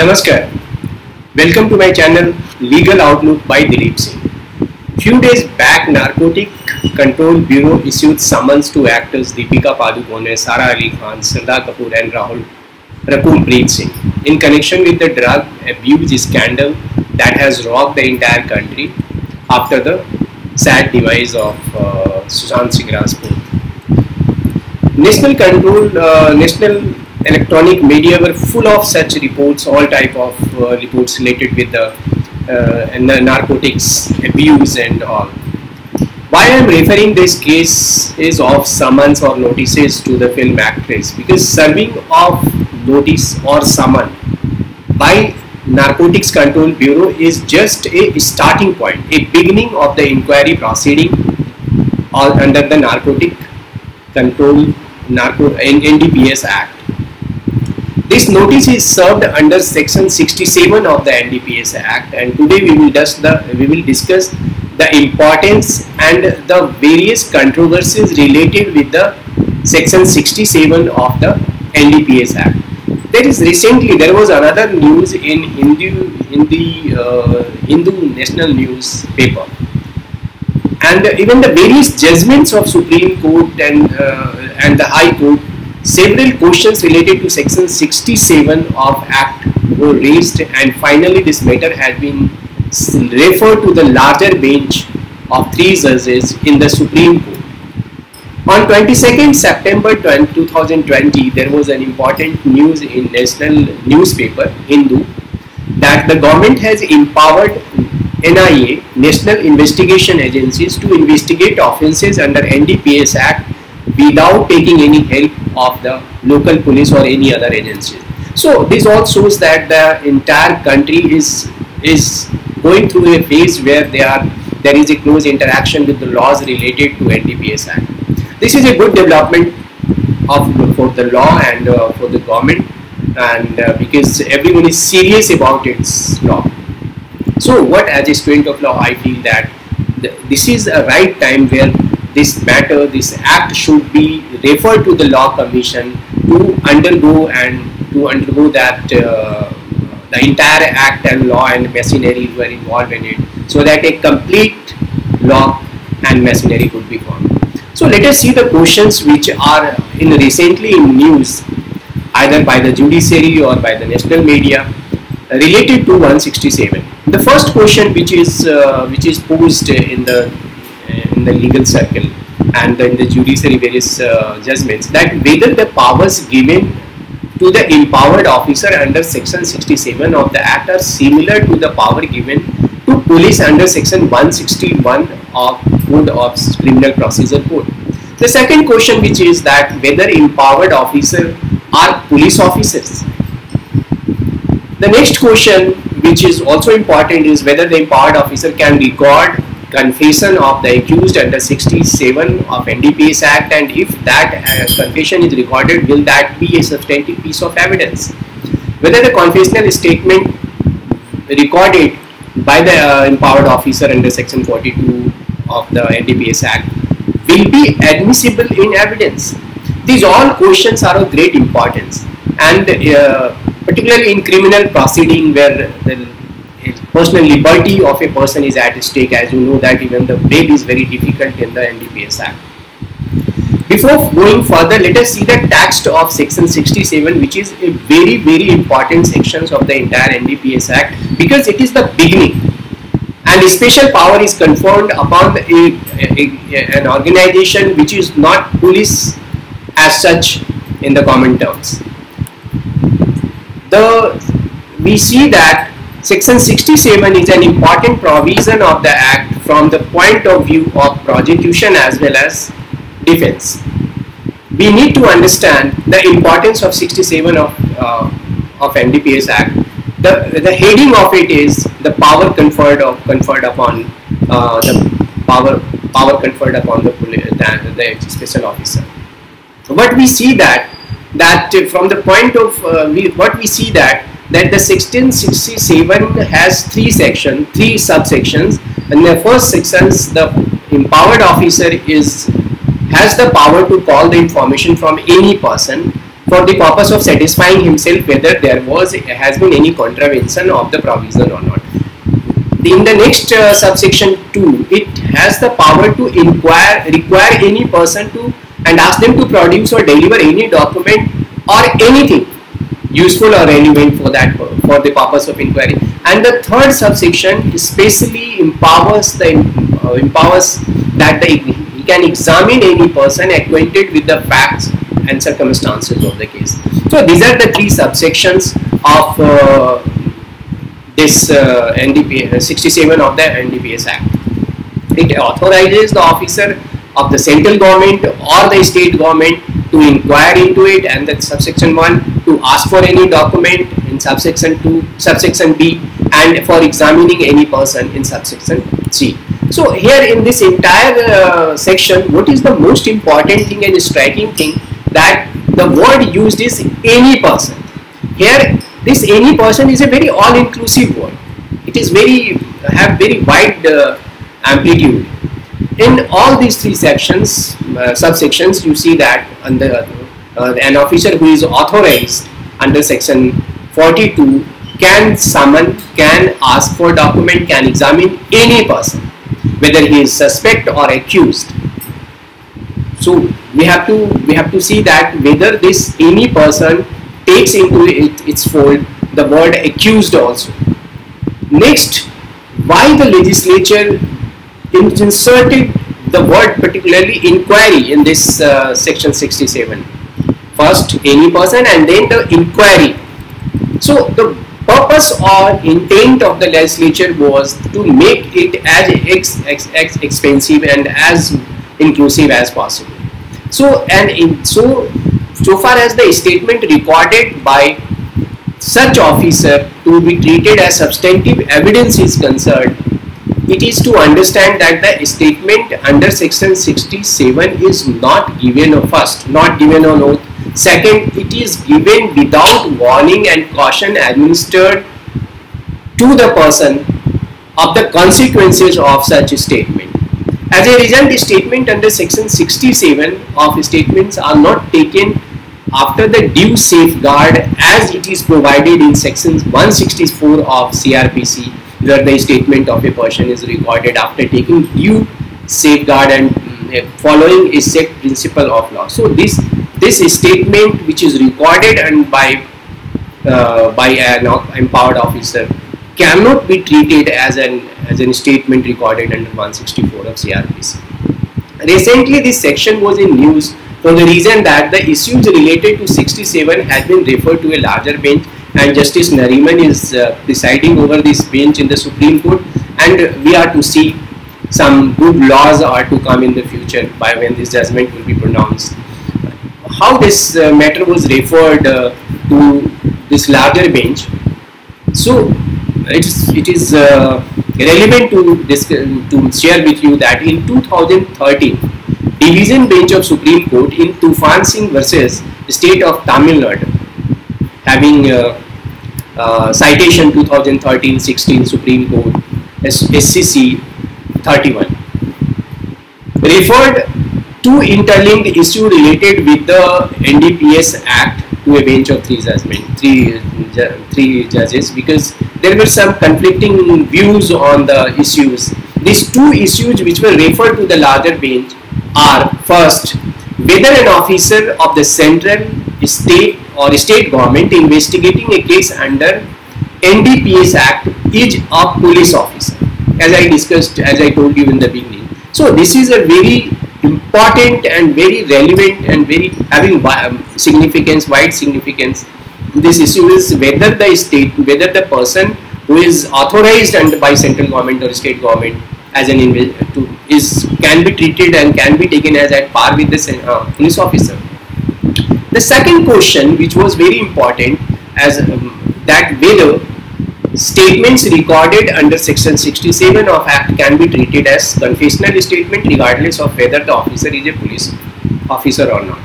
Namaskar. Welcome to my channel Legal Outlook by Dilip Singh. Few days back, Narcotic Control Bureau issued summons to actors Deepika Padukone, Sara Ali Khan, Shraddha Kapoor and Rakul Preet Singh in connection with the drug abuse scandal that has rocked the entire country after the sad demise of Sushant Singh Rajput. National electronic media were full of such reports, all type of reports related with the narcotics abuse and all. Why I am referring this case is of summons or notices to the film actress, because serving of notice or summon by Narcotics Control Bureau is just a starting point, a beginning of the inquiry proceeding under the Narcotic Control NDPS Act. This notice is served under Section 67 of the NDPS Act, and today we will discuss the importance and the various controversies related with the Section 67 of the NDPS Act. There was another news in Hindu national newspaper, and even the various judgments of Supreme Court and the High Court. Several questions related to Section 67 of Act were raised, and finally this matter has been referred to the larger bench of 3 judges in the Supreme Court. On 22nd September 2020, there was an important news in national newspaper Hindu that the government has empowered NIA, National Investigation Agencies, to investigate offences under NDPS Act without taking any help of the local police or any other agencies. So this all shows that the entire country is going through a phase where there is a close interaction with the laws related to NDPS Act. This is a good development for the law and for the government, and because everyone is serious about its law. So what, as a student of law, I feel that this is a right time where this act should be referred to the Law Commission to undergo that the entire act and law and machinery were involved in it, so that a complete law and machinery could be formed. So let us see the questions which are recently in news, either by the judiciary or by the national media, related to 167. The first question which is posed in the legal circle and in the judiciary various judgments, that whether the powers given to the empowered officer under Section 67 of the Act are similar to the power given to police under Section 161 of Code of Criminal Procedure Code. The second question, which is that whether empowered officers are police officers. The next question, which is also important, is whether the empowered officer can record confession of the accused under 67 of NDPS Act, and if that confession is recorded, will that be a substantive piece of evidence? Whether the confessional statement recorded by the empowered officer under Section 42 of the NDPS Act will be admissible in evidence. These all questions are of great importance, and particularly in criminal proceeding where the personal liberty of a person is at stake. As you know that even the bail is very difficult in the NDPS Act. Before going further, let us see the text of Section 67, which is a very, very important section of the entire NDPS Act, because it is the beginning, and a special power is conferred upon an organization which is not police as such in the common terms. We see that Section 67 is an important provision of the Act from the point of view of prosecution as well as defense. We need to understand the importance of 67 of NDPS Act. The heading of it is the power conferred upon the special officer. What we see that from the point of that the Section 67 has 3 subsections. In the first sections, the empowered officer has the power to call the information from any person for the purpose of satisfying himself whether there has been any contravention of the provision or not. In the next subsection 2, it has the power to require any person to and ask them to produce or deliver any document or anything useful or relevant for the purpose of inquiry. And the third subsection especially empowers that he can examine any person acquainted with the facts and circumstances of the case. So these are the three subsections of this 67 of the NDPS Act. It authorizes the officer of the central government or the state government to inquire into it, and that subsection 1 to ask for any document in subsection 2, subsection B, and for examining any person in subsection C. So here in this entire section, what is the most important thing and striking thing, that the word used is any person. Here this any person is a very all-inclusive word. It is have very wide amplitude. In all these three sections, subsections, you see that under an officer who is authorized under section 42 can summon, can ask for document, can examine any person, whether he is suspect or accused. So we have to see that whether this any person takes into its fold the word accused also. Next, why the legislature inserted the word particularly inquiry in this section 67. First any person and then the inquiry. So the purpose or intent of the legislature was to make it as expensive and as inclusive as possible. So so far as the statement recorded by such officer to be treated as substantive evidence is concerned, it is to understand that the statement under section 67 is not given not given on oath. Second, it is given without warning and caution administered to the person of the consequences of such a statement. As a result, the statement under section 67 of statements are not taken after the due safeguard as it is provided in section 164 of CRPC, where the statement of a person is recorded after taking due safeguard and following a set principle of law. So this statement which is recorded and by an empowered officer cannot be treated as an statement recorded under 164 of CRPC. Recently, this section was in news for the reason that the issues related to 67 had been referred to a larger bench, and Justice Nariman is presiding over this bench in the Supreme Court, and we are to see some good laws are to come in the future by when this judgment will be pronounced. How this matter was referred to this larger bench? So it is relevant to share with you that in 2013, Division Bench of Supreme Court in Tufan Singh versus State of Tamil Nadu, having citation 2013-16 Supreme Court SCC 31, referred two interlinked issues related with the NDPS Act to a bench of three judges, because there were some conflicting views on the issues. These two issues which were referred to the larger bench are: first, whether an officer of the central, state or state government investigating a case under NDPS Act is a police officer, as I discussed, as I told you in the beginning. So this is a very important and very relevant and very having significance, wide significance. This issue is whether the person who is authorized by central government or state government as an can be treated and can be taken as at par with the police officer. The second question, which was very important, as that whether statements recorded under section 67 of Act can be treated as confessional statement regardless of whether the officer is a police officer or not.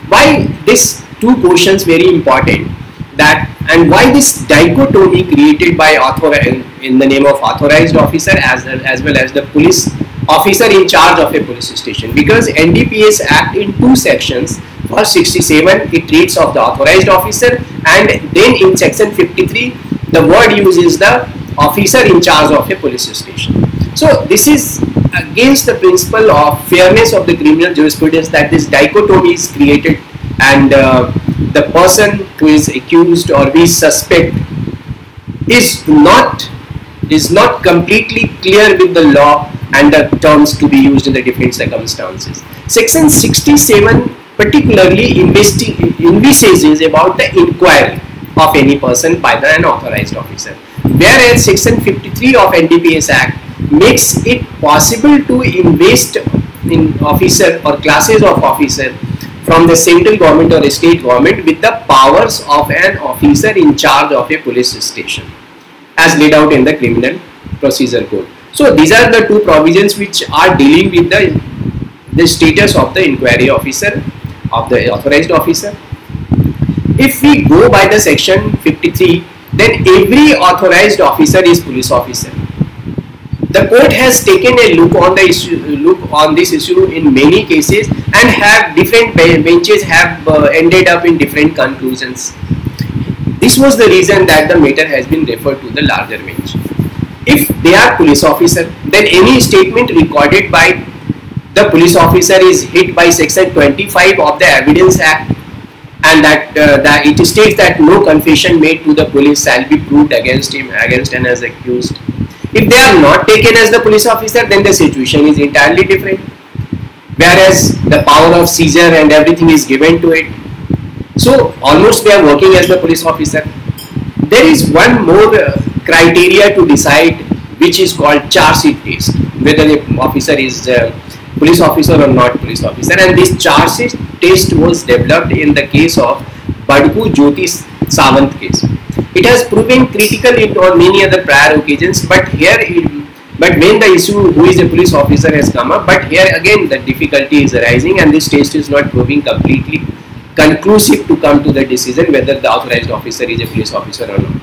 Why these two questions very important, that and why this dichotomy created by in the name of authorized officer as well as the police officer in charge of a police station? Because NDPS Act in two sections, First 67 it treats of the authorized officer, and then in section 53 the word used is the officer in charge of a police station. So this is against the principle of fairness of the criminal jurisprudence, that this dichotomy is created, and the person who is accused or who is suspect is not completely clear with the law and the terms to be used in the different circumstances. Section 67 particularly envisages about the inquiry of any person by the unauthorized officer, whereas section 53 of NDPS Act makes it possible to invest in officer or classes of officer from the central government or state government with the powers of an officer in charge of a police station as laid out in the criminal procedure code. So these are the two provisions which are dealing with the status of the inquiry officer, of the authorized officer. If we go by the section 53, then every authorized officer is police officer. The court has taken a look on this issue in many cases, and have different benches have ended up in different conclusions. This was the reason that the matter has been referred to the larger bench. If they are police officer, then any statement recorded by the police officer is hit by section 25 of the Evidence Act, and that it states that no confession made to the police shall be proved against him, against and as accused. If they are not taken as the police officer, then the situation is entirely different, whereas the power of seizure and everything is given to it. So almost they are working as the police officer. There is one more criteria to decide, which is called charge sheet test, whether the officer is police officer or not police officer, and this charge sheet test was developed in the case of Badku Jyoti Sawant case. It has proven critical on many other prior occasions, but when the issue who is a police officer has come up, but here again the difficulty is arising, and this test is not proving completely conclusive to come to the decision whether the authorized officer is a police officer or not.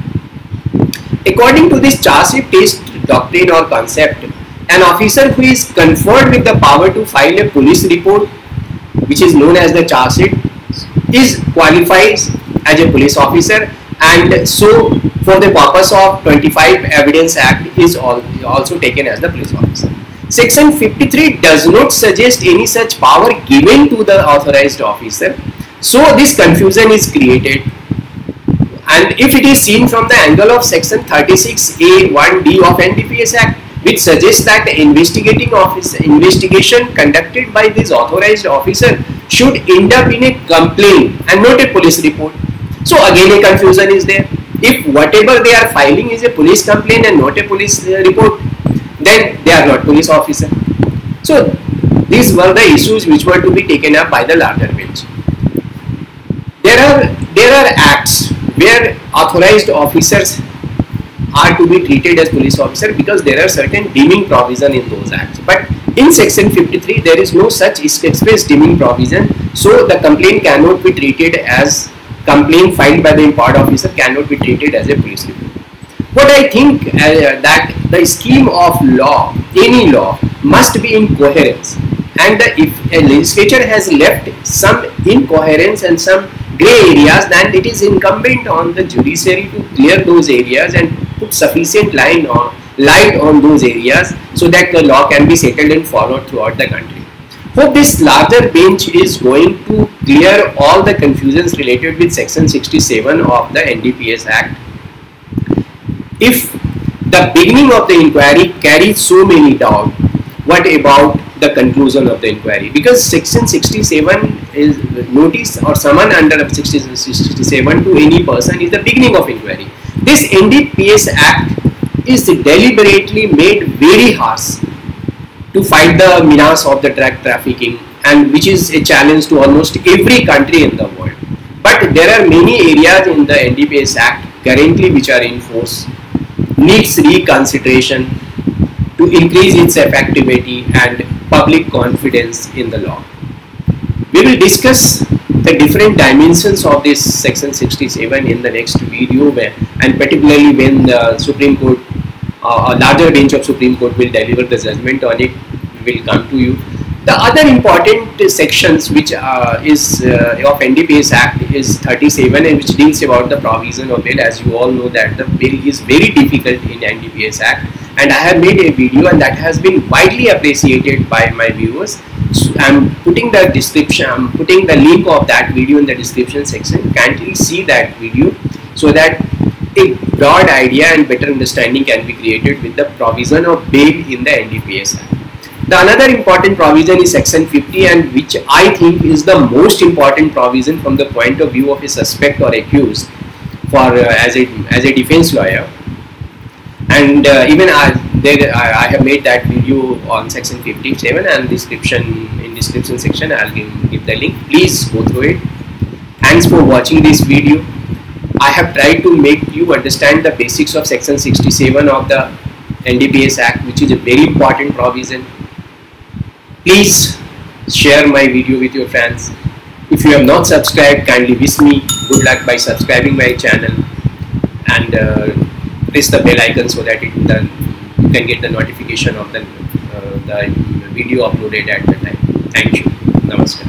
According to this charge sheet test doctrine or concept, an officer who is conferred with the power to file a police report, which is known as the charge sheet, qualifies as a police officer, and so for the purpose of 25 Evidence Act is also taken as the police officer. Section 53 does not suggest any such power given to the authorized officer, so this confusion is created. And if it is seen from the angle of section 36A(1)(d) of NDPS Act, which suggests that the investigation conducted by this authorized officer should end up in a complaint and not a police report. So again a confusion is there. If whatever they are filing is a police complaint and not a police report, then they are not police officer. So these were the issues which were to be taken up by the larger bench. There are acts where authorized officers are to be treated as police officer because there are certain deeming provision in those acts. But in section 53 there is no such express deeming provision, so the complaint cannot be treated as complaint filed by the imparted officer cannot be treated as a police report. What I think that the scheme of law, any law, must be in coherence, and if a legislature has left some incoherence and some grey areas, then it is incumbent on the judiciary to clear those areas and put sufficient light on those areas so that the law can be settled and followed throughout the country. Hope this larger bench is going to clear all the confusions related with section 67 of the NDPS Act. If the beginning of the inquiry carries so many doubts, what about the conclusion of the inquiry? Because section 67 is notice or summon under 67 to any person is the beginning of inquiry. This NDPS Act is deliberately made very harsh to fight the menace of the drug trafficking, and which is a challenge to almost every country in the world. But there are many areas in the NDPS Act currently which are in force, needs reconsideration to increase its effectivity and public confidence in the law. We will discuss the different dimensions of this section 67 in the next video, and particularly when the Supreme Court, a larger bench of Supreme Court will deliver the judgment on it, we will come to you. The other important sections which is of NDPS Act is 37, and which deals about the provision of bail. As you all know that the bail is very difficult in NDPS Act, and I have made a video and that has been widely appreciated by my viewers. So I'm putting the description, I'm putting the link of that video in the description section. Kindly see that video so that a broad idea and better understanding can be created with the provision of bail in the NDPS Act. The another important provision is section 50, and which I think is the most important provision from the point of view of a suspect or accused for as a defense lawyer. And even I have made that video on section 57, and description section I'll give the link. Please go through it. Thanks for watching this video. I have tried to make you understand the basics of section 67 of the NDPS Act, which is a very important provision. Please share my video with your friends. If you have not subscribed, kindly wish me good luck by subscribing my channel, and press the bell icon so that you can get the notification of the video uploaded at the time. Thank you. Namaskar.